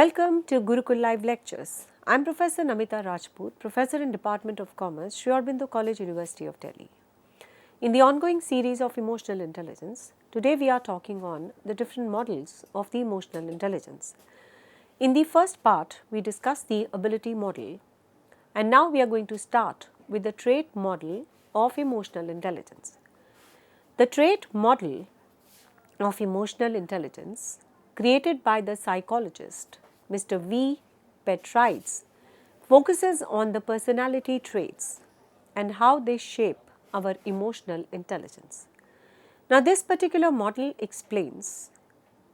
Welcome to Gurukul Live Lectures. I am Professor Namita Rajput, Professor in Department of Commerce, Sri Aurobindo College, University of Delhi. In the ongoing series of emotional intelligence, today we are talking on the different models of the emotional intelligence. In the first part, we discussed the ability model, and now we are going to start with the trait model of emotional intelligence. The trait model of emotional intelligence, created by the psychologist Mr. V. Petrides, focuses on the personality traits and how they shape our emotional intelligence. Now, this particular model explains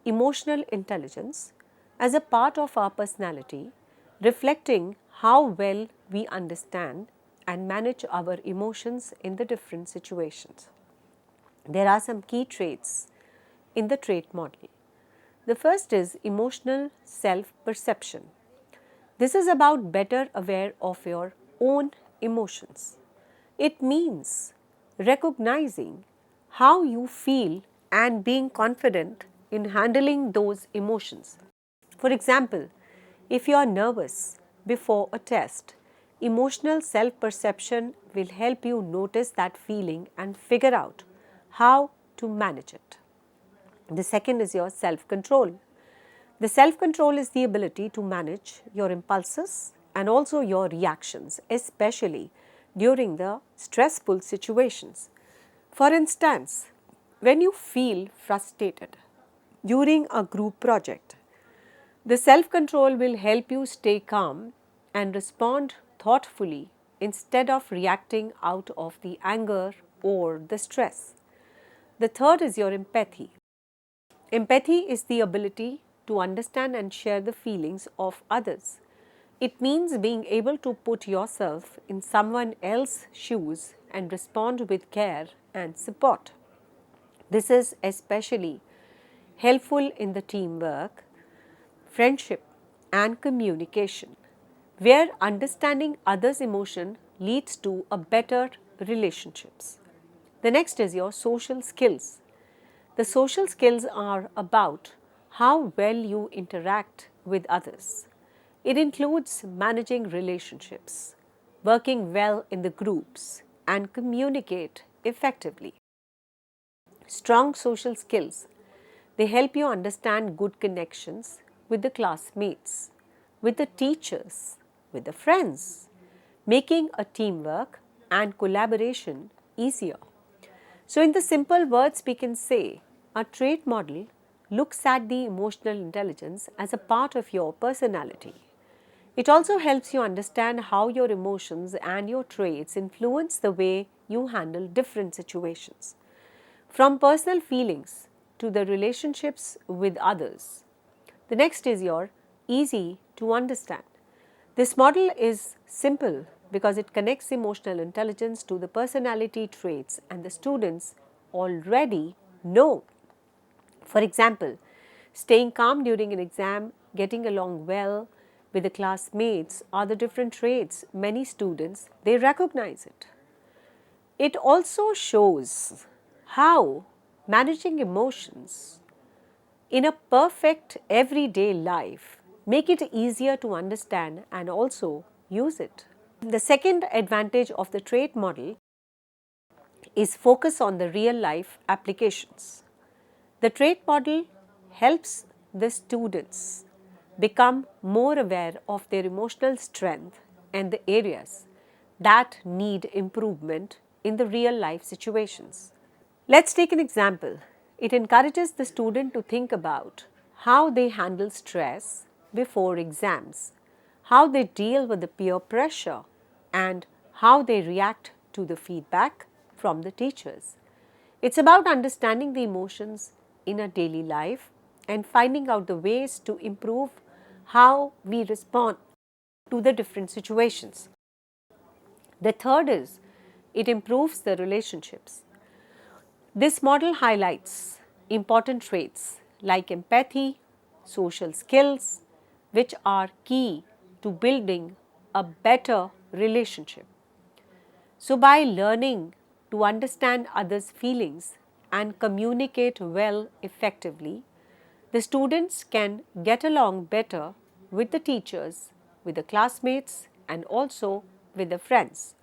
emotional intelligence as a part of our personality, reflecting how well we understand and manage our emotions in the different situations. There are some key traits in the trait model. The first is emotional self-perception. This is about better aware of your own emotions. It means recognizing how you feel and being confident in handling those emotions. For example, if you are nervous before a test, emotional self-perception will help you notice that feeling and figure out how to manage it. The second is your self-control. The self-control is the ability to manage your impulses and also your reactions, especially during the stressful situations. For instance, when you feel frustrated during a group project, the self-control will help you stay calm and respond thoughtfully instead of reacting out of the anger or the stress. The third is your empathy. Empathy is the ability to understand and share the feelings of others. It means being able to put yourself in someone else's shoes and respond with care and support. This is especially helpful in the teamwork, friendship, and communication, where understanding others' emotion leads to a better relationships. The next is your social skills. The social skills are about how well you interact with others. It includes managing relationships, working well in the groups, and communicate effectively. Strong social skills, they help you understand good connections with the classmates, with the teachers, with the friends, making a teamwork and collaboration easier. So, in the simple words, we can say a trait model looks at the emotional intelligence as a part of your personality. It also helps you understand how your emotions and your traits influence the way you handle different situations. From personal feelings to the relationships with others. The next is your easy to understand. This model is simple because it connects emotional intelligence to the personality traits and the students already know. For example, staying calm during an exam, getting along well with the classmates are the different traits many students they recognize it. It also shows how managing emotions in a perfect everyday life make it easier to understand and also use it. The second advantage of the trait model is focus on the real life applications. The trait model helps the students become more aware of their emotional strength and the areas that need improvement in the real life situations. Let's take an example. It encourages the student to think about how they handle stress before exams, how they deal with the peer pressure, and how they react to the feedback from the teachers. It's about understanding the emotions in a daily life and finding out the ways to improve how we respond to the different situations. The third is it improves the relationships. This model highlights important traits like empathy, social skills, which are key to building a better relationship. So, by learning to understand others' feelings and communicate well effectively, the students can get along better with the teachers, with the classmates, and also with the friends.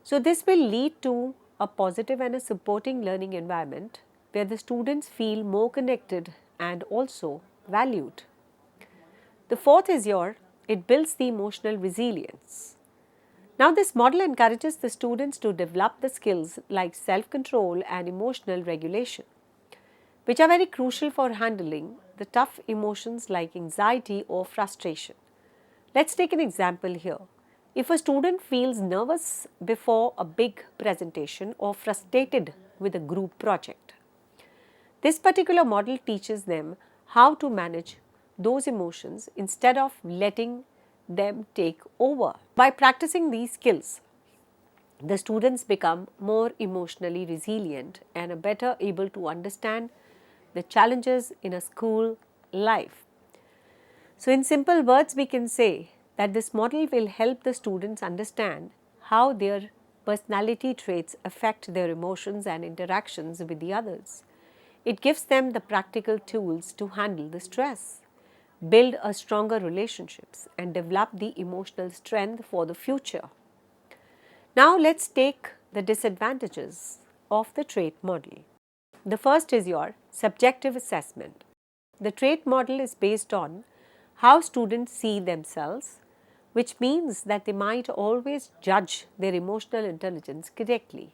So, this will lead to a positive and a supporting learning environment where the students feel more connected and also valued. The fourth is it builds the emotional resilience. Now, this model encourages the students to develop the skills like self-control and emotional regulation, which are very crucial for handling the tough emotions like anxiety or frustration. Let's take an example here. If a student feels nervous before a big presentation or frustrated with a group project, this particular model teaches them how to manage those emotions instead of letting them take over. By practicing these skills, the students become more emotionally resilient and are better able to understand the challenges in a school life. So, in simple words, we can say that this model will help the students understand how their personality traits affect their emotions and interactions with the others. It gives them the practical tools to handle the stress, build a stronger relationships, and develop the emotional strength for the future. Now, let's take the disadvantages of the trait model. The first is your subjective assessment. The trait model is based on how students see themselves, which means that they might always judge their emotional intelligence correctly.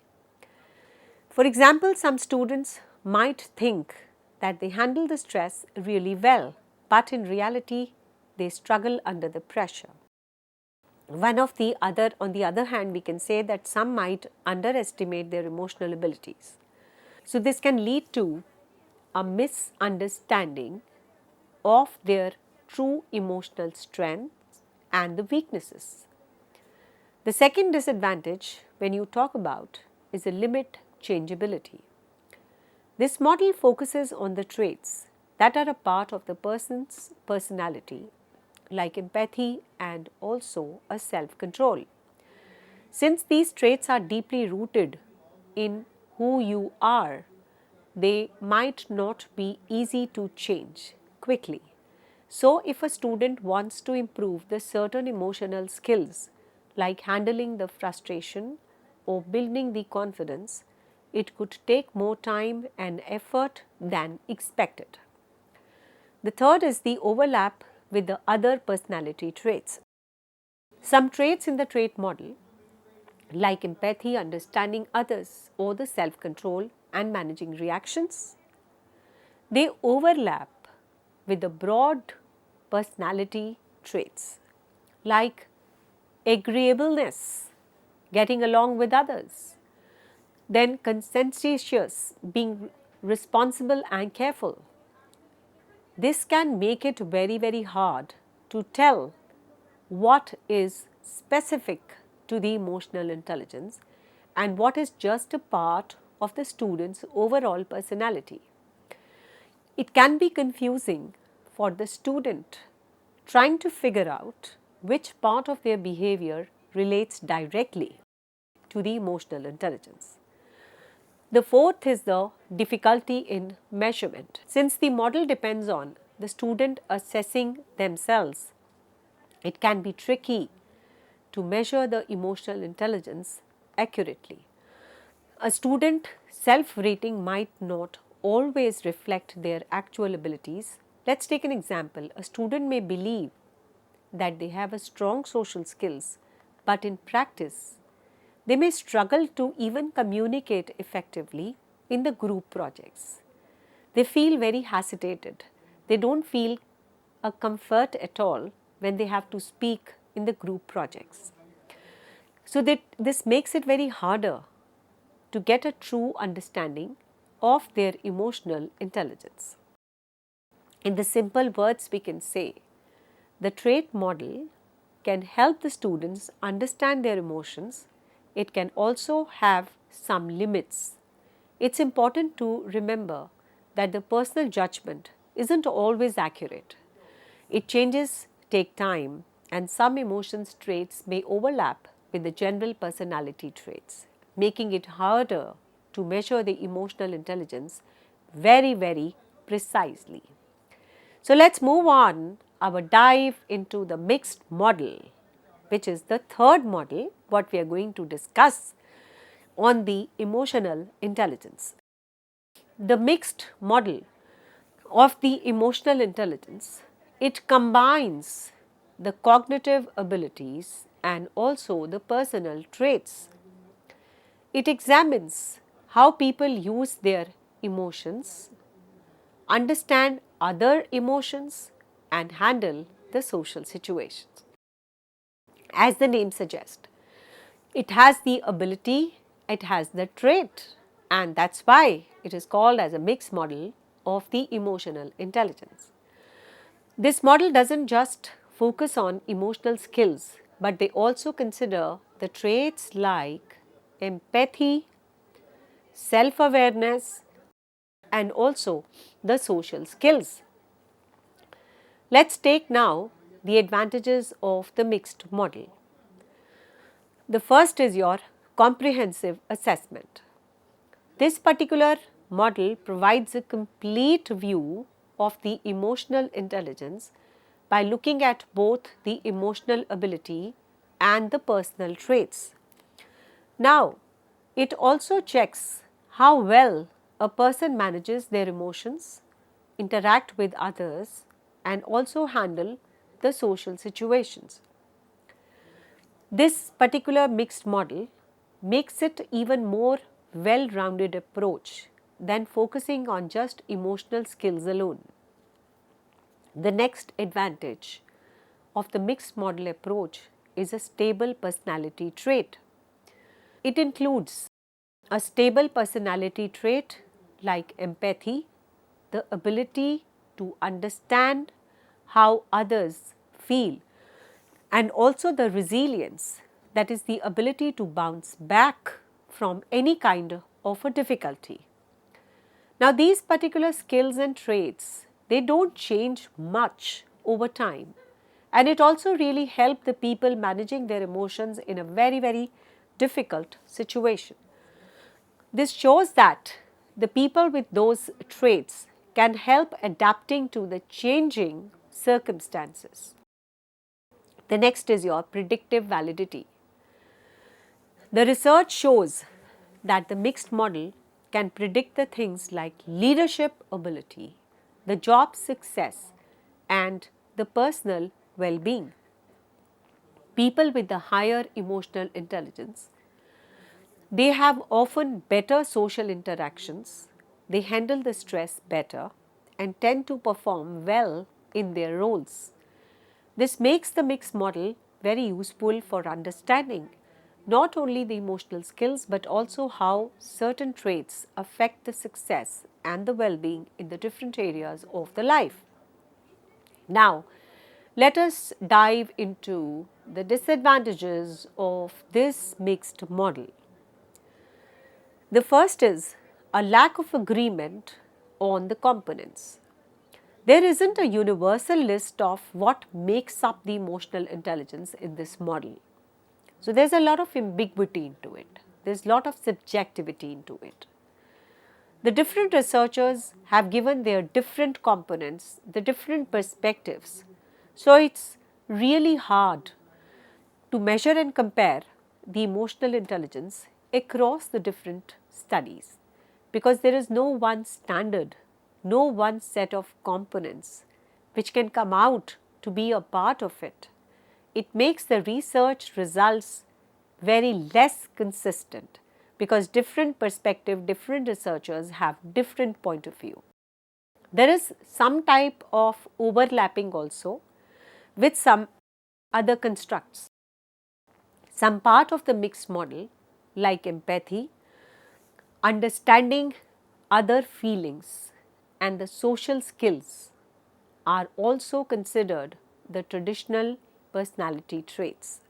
For example, some students might think that they handle the stress really well, but in reality, they struggle under the pressure. On the other hand, we can say that some might underestimate their emotional abilities. So, this can lead to a misunderstanding of their true emotional strengths and the weaknesses. The second disadvantage when you talk about is the limit changeability. This model focuses on the traits that are a part of the person's personality, like empathy and also a self-control. Since these traits are deeply rooted in who you are, they might not be easy to change quickly. So, if a student wants to improve the certain emotional skills like handling the frustration or building the confidence, it could take more time and effort than expected. The third is the overlap with the other personality traits. Some traits in the trait model like empathy, understanding others, or the self-control and managing reactions, they overlap with the broad personality traits like agreeableness, getting along with others, then conscientious, being responsible and careful. This can make it very hard to tell what is specific to the emotional intelligence and what is just a part of the student's overall personality. It can be confusing for the student trying to figure out which part of their behavior relates directly to the emotional intelligence. The fourth is the difficulty in measurement. Since the model depends on the student assessing themselves, it can be tricky to measure the emotional intelligence accurately. A student self-rating might not always reflect their actual abilities. Let's take an example. A student may believe that they have a strong social skills, but in practice, they may struggle to even communicate effectively in the group projects. They feel very hesitated. They don't feel a comfort at all when they have to speak in the group projects. So this makes it very harder to get a true understanding of their emotional intelligence. In the simple words, we can say the trait model can help the students understand their emotions. It can also have some limits. It's important to remember that the personal judgment isn't always accurate. It changes take time, and some emotions traits may overlap with the general personality traits, making it harder to measure the emotional intelligence very precisely. So, let's move on our dive into the mixed model, which is the third model what we are going to discuss on the emotional intelligence. The mixed model of the emotional intelligence, it combines the cognitive abilities and also the personal traits. It examines how people use their emotions, understand other emotions and handle the social situations. As the name suggests, it has the ability, it has the trait, and that's why it is called as a mixed model of the emotional intelligence. This model doesn't just focus on emotional skills, but they also consider the traits like empathy, self-awareness, and also the social skills. Let's take now the advantages of the mixed model. The first is your comprehensive assessment. This particular model provides a complete view of the emotional intelligence by looking at both the emotional ability and the personal traits. Now, it also checks how well a person manages their emotions, interact with others, and also handle the social situations. This particular mixed model makes it even more well-rounded approach than focusing on just emotional skills alone. The next advantage of the mixed model approach is a stable personality trait. It includes a stable personality trait like empathy, the ability to understand how others feel, and also the resilience, that is the ability to bounce back from any kind of a difficulty. Now, these particular skills and traits, they don't change much over time, and it also really helps the people managing their emotions in a very difficult situation. This shows that the people with those traits can help adapting to the changing circumstances. The next is your predictive validity. The research shows that the mixed model can predict the things like leadership ability, the job success, and the personal well-being. People with the higher emotional intelligence, they have often better social interactions, they handle the stress better, and tend to perform well in their roles. This makes the mixed model very useful for understanding not only the emotional skills but also how certain traits affect the success and the well-being in the different areas of the life. Now, let us dive into the disadvantages of this mixed model. The first is a lack of agreement on the components. There isn't a universal list of what makes up the emotional intelligence in this model. So, there is a lot of ambiguity into it, there is a lot of subjectivity into it. The different researchers have given their different components, the different perspectives. So, it is really hard to measure and compare the emotional intelligence across the different studies, because there is no one standard, no one set of components which can come out to be a part of it. It makes the research results very less consistent because different perspective, different researchers have different point of view. There is some type of overlapping also with some other constructs. Some part of the mixed model like empathy, understanding other feelings and the social skills are also considered the traditional personality traits.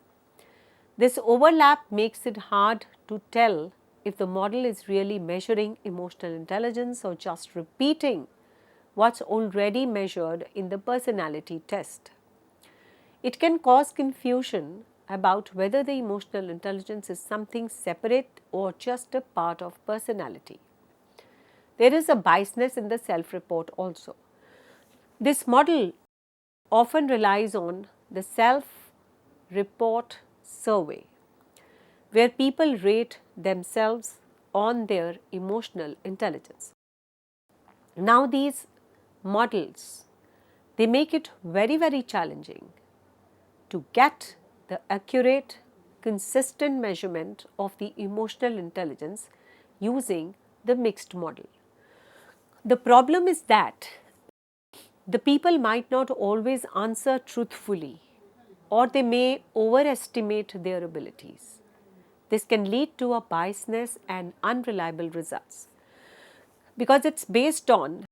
This overlap makes it hard to tell if the model is really measuring emotional intelligence or just repeating what's already measured in the personality test. It can cause confusion about whether the emotional intelligence is something separate or just a part of personality. There is a biasness in the self-report also. This model often relies on the self-report survey, where people rate themselves on their emotional intelligence. Now these models, they make it very, very challenging to get the accurate, consistent measurement of the emotional intelligence using the mixed model. The problem is that the people might not always answer truthfully, or they may overestimate their abilities. This can lead to a biasness and unreliable results because it's based on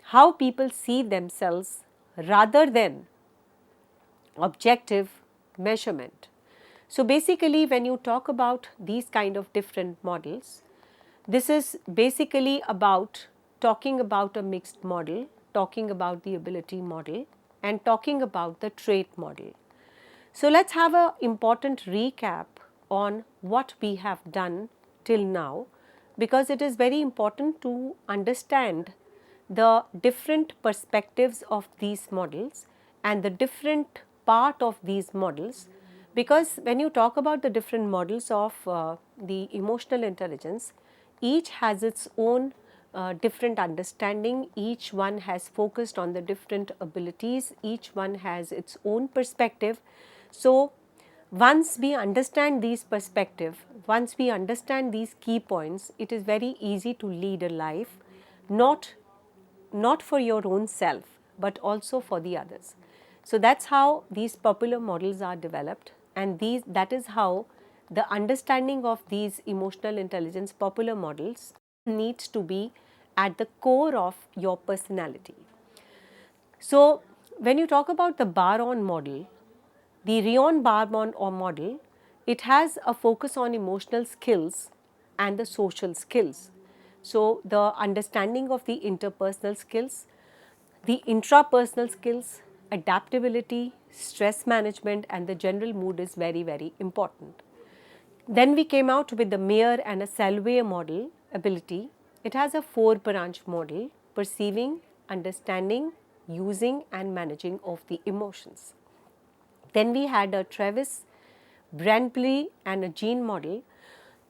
how people see themselves rather than objective measurement. So basically, when you talk about these kind of different models, this is basically about talking about a mixed model, talking about the ability model, and talking about the trait model. So let's have an important recap on what we have done till now, because it is very important to understand the different perspectives of these models and the different part of these models, because when you talk about the different models of the emotional intelligence, each has its own different understanding, each one has focused on the different abilities, each one has its own perspective. So once we understand these perspectives, once we understand these key points, it is very easy to lead a life not for your own self, but also for the others. So that's how these popular models are developed, and that is how the understanding of these emotional intelligence popular models needs to be at the core of your personality. So when you talk about the Baron model, the Rion Barmon or model, it has a focus on emotional skills and the social skills. So the understanding of the interpersonal skills, the intrapersonal skills, adaptability, stress management, and the general mood is very, very important. Then we came out with the Mayer and a Salway model ability. It has a 4-branch model: perceiving, understanding, using, and managing of the emotions. Then we had a Travis, Brantley, and a Jean model.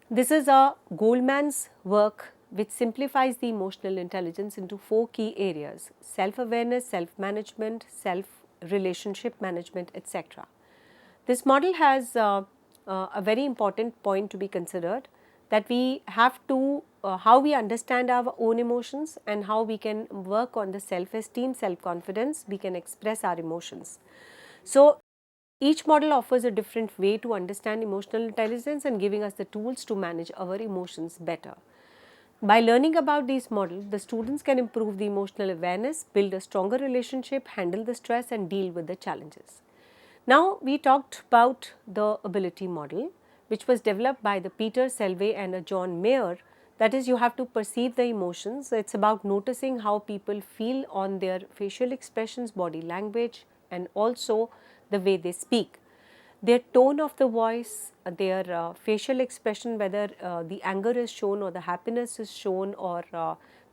This is a Goldman's work which simplifies the emotional intelligence into 4 key areas: self-awareness, self-management, self-relationship management, etc. This model has a very important point to be considered, that we have to how we understand our own emotions and how we can work on the self-esteem, self-confidence, we can express our emotions. So each model offers a different way to understand emotional intelligence and giving us the tools to manage our emotions better. By learning about these models, the students can improve the emotional awareness, build a stronger relationship, handle the stress, and deal with the challenges. Now we talked about the ability model, which was developed by the Peter Selway and a John Mayer. That is, you have to perceive the emotions. It's about noticing how people feel on their facial expressions, body language, and also the way they speak. Their tone of the voice, their facial expression, whether the anger is shown or the happiness is shown, or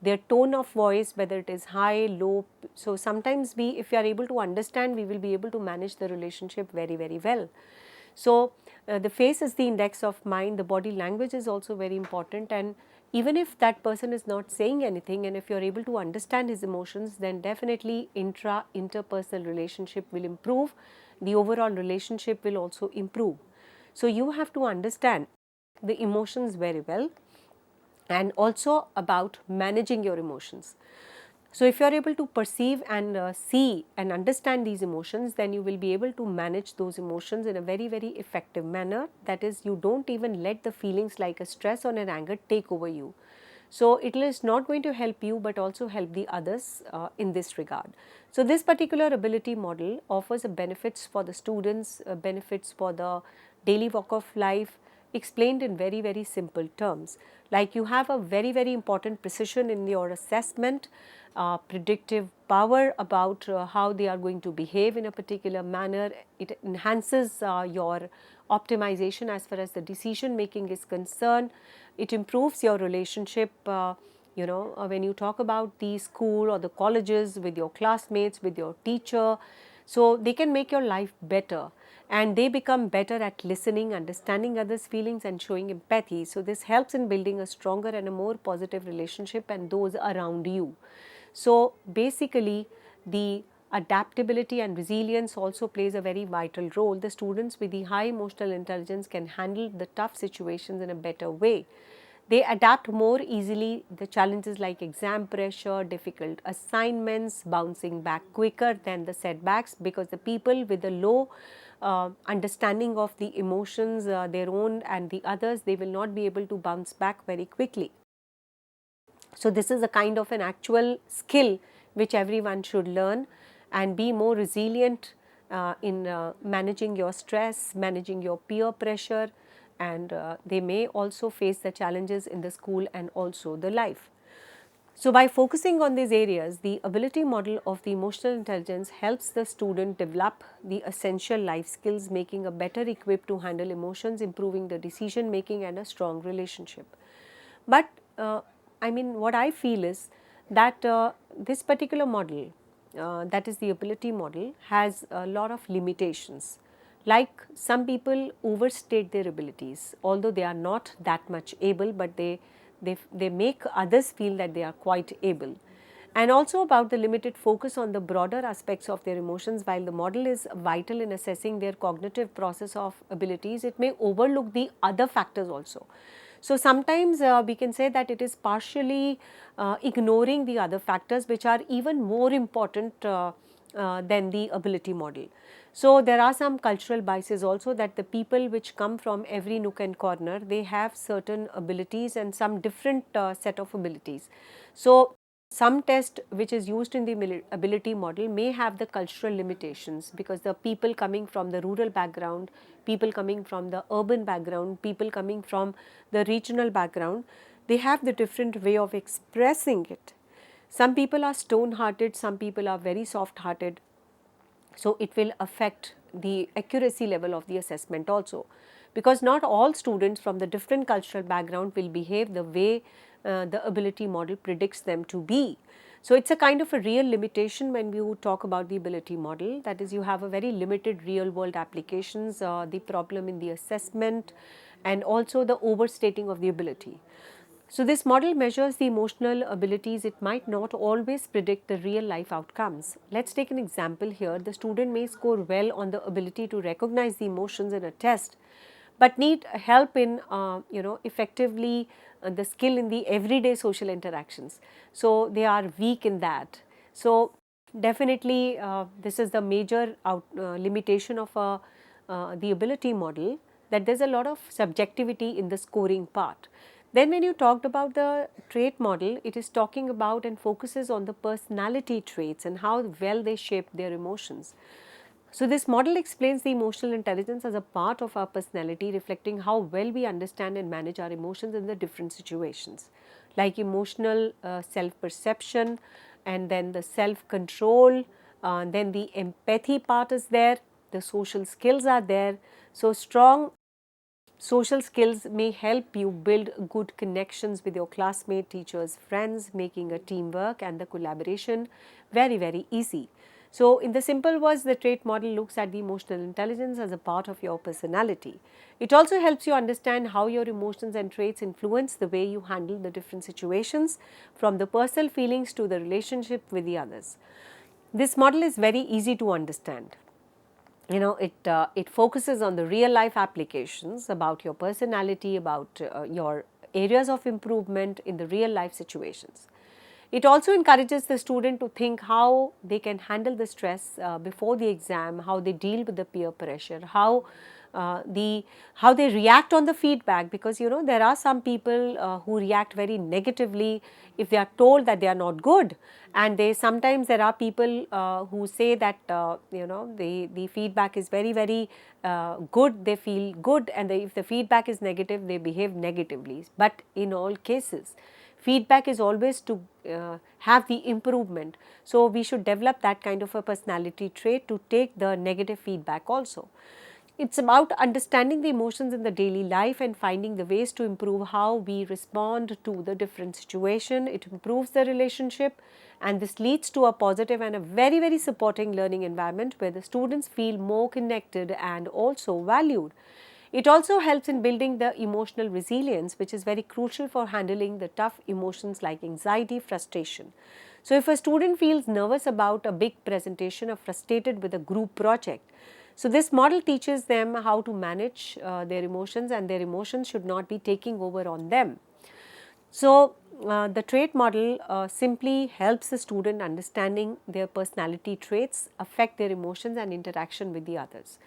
their tone of voice, whether it is high, low. So sometimes if you are able to understand, we will be able to manage the relationship very, very well. So the face is the index of mind, the body language is also very important, and even if that person is not saying anything, and if you are able to understand his emotions, then definitely interpersonal relationship will improve, the overall relationship will also improve. So you have to understand the emotions very well, and also about managing your emotions. So if you are able to perceive and see and understand these emotions, then you will be able to manage those emotions in a very, very effective manner. That is, you don't even let the feelings like a stress or an anger take over you. So it is not going to help you, but also help the others in this regard. So this particular ability model offers benefits for the students, benefits for the daily walk of life, explained in very, very simple terms. Like, you have a very, very important precision in your assessment, predictive power about how they are going to behave in a particular manner. It enhances your optimization as far as the decision making is concerned. It improves your relationship, when you talk about the school or the colleges, with your classmates, with your teacher. So they can make your life better, and they become better at listening, understanding others' feelings and showing empathy. So this helps in building a stronger and a more positive relationship and those around you. So basically the adaptability and resilience also plays a very vital role. The students with the high emotional intelligence can handle the tough situations in a better way. They adapt more easily the challenges like exam pressure, difficult assignments, bouncing back quicker than the setbacks, because the people with the low understanding of the emotions, their own and the others, they will not be able to bounce back very quickly. So this is a kind of an actual skill which everyone should learn and be more resilient in managing your stress, managing your peer pressure, and they may also face the challenges in the school and also the life. So by focusing on these areas, the ability model of the emotional intelligence helps the student develop the essential life skills, making a better equipped to handle emotions, improving the decision making and a strong relationship. But I mean, what I feel is that this particular model, that is the ability model, has a lot of limitations. Like some people overstate their abilities, although they are not that much able, but they make others feel that they are quite able. And also about the limited focus on the broader aspects of their emotions. While the model is vital in assessing their cognitive process of abilities, it may overlook the other factors also. So sometimes we can say that it is partially ignoring the other factors which are even more important than the ability model. So there are some cultural biases also, that the people which come from every nook and corner, they have certain abilities and some different set of abilities. So some test which is used in the ability model may have the cultural limitations, because the people coming from the rural background, people coming from the urban background, people coming from the regional background, they have the different way of expressing it. Some people are stone hearted, some people are very soft hearted. So it will affect the accuracy level of the assessment also, because not all students from the different cultural background will behave the way the ability model predicts them to be. So it's a kind of a real limitation when you talk about the ability model, that is, you have a very limited real world applications, the problem in the assessment and also the overstating of the ability. So this model measures the emotional abilities. It might not always predict the real life outcomes. Let's take an example here. The student may score well on the ability to recognize the emotions in a test, but need help in effectively the skill in the everyday social interactions. So they are weak in that. So definitely this is the major limitation of the ability model, that there is a lot of subjectivity in the scoring part. Then when you talked about the trait model, it is talking about and focuses on the personality traits and how well they shape their emotions. So this model explains the emotional intelligence as a part of our personality, reflecting how well we understand and manage our emotions in the different situations, like emotional self-perception, and then the self-control, then the empathy part is there, the social skills are there. So strong social skills may help you build good connections with your classmates, teachers, friends, making a teamwork and the collaboration very easy. So in the simple words, the trait model looks at the emotional intelligence as a part of your personality. It also helps you understand how your emotions and traits influence the way you handle the different situations, from the personal feelings to the relationship with the others. This model is very easy to understand. It focuses on the real life applications about your personality, about your areas of improvement in the real life situations. It also encourages the student to think how they can handle the stress before the exam, how they deal with the peer pressure, how they react on the feedback, because there are some people who react very negatively if they are told that they are not good, and sometimes there are people who say that the feedback is very good, they feel good, and if the feedback is negative, they behave negatively. But in all cases, feedback is always to have the improvement. So we should develop that kind of a personality trait to take the negative feedback also. It's about understanding the emotions in the daily life and finding the ways to improve how we respond to the different situation. It improves the relationship, and this leads to a positive and a very, very supporting learning environment where the students feel more connected and also valued. It also helps in building the emotional resilience, which is very crucial for handling the tough emotions like anxiety, frustration. So, if a student feels nervous about a big presentation or frustrated with a group project, so this model teaches them how to manage their emotions, and their emotions should not be taking over on them. So, the trait model simply helps the student understanding their personality traits affect their emotions and interaction with the others.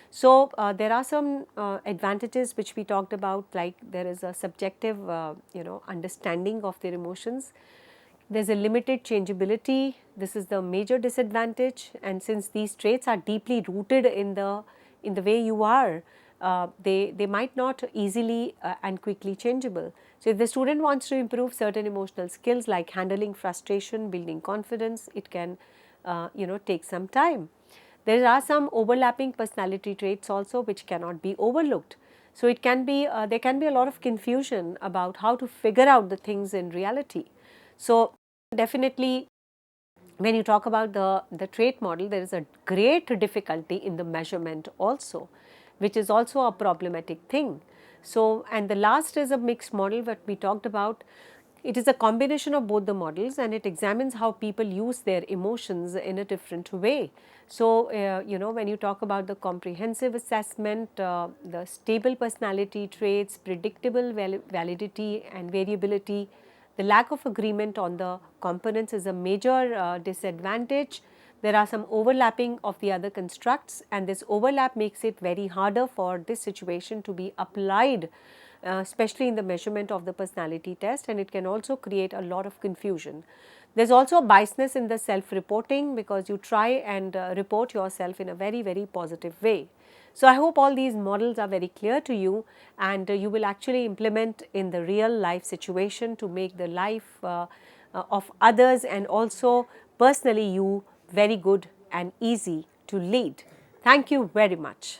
So, there are some advantages which we talked about, like there is a subjective understanding of their emotions. There is a limited changeability. This is the major disadvantage, and since these traits are deeply rooted in the way you are, they might not easily and quickly changeable. So, if the student wants to improve certain emotional skills like handling frustration, building confidence, it can take some time. There are some overlapping personality traits also which cannot be overlooked. So, it can be there can be a lot of confusion about how to figure out the things in reality. So, definitely when you talk about the trait model, there is a great difficulty in the measurement also, which is also a problematic thing. So, and the last is a mixed model what we talked about. It is a combination of both the models, and it examines how people use their emotions in a different way. So, when you talk about the comprehensive assessment, the stable personality traits, predictable validity and variability, the lack of agreement on the components is a major disadvantage. There are some overlapping of the other constructs, and this overlap makes it very harder for this situation to be applied, especially in the measurement of the personality test, and it can also create a lot of confusion. There is also a biasness in the self-reporting because you try and report yourself in a very, very positive way. So, I hope all these models are very clear to you, and you will actually implement in the real life situation to make the life of others and also personally you very good and easy to lead. Thank you very much.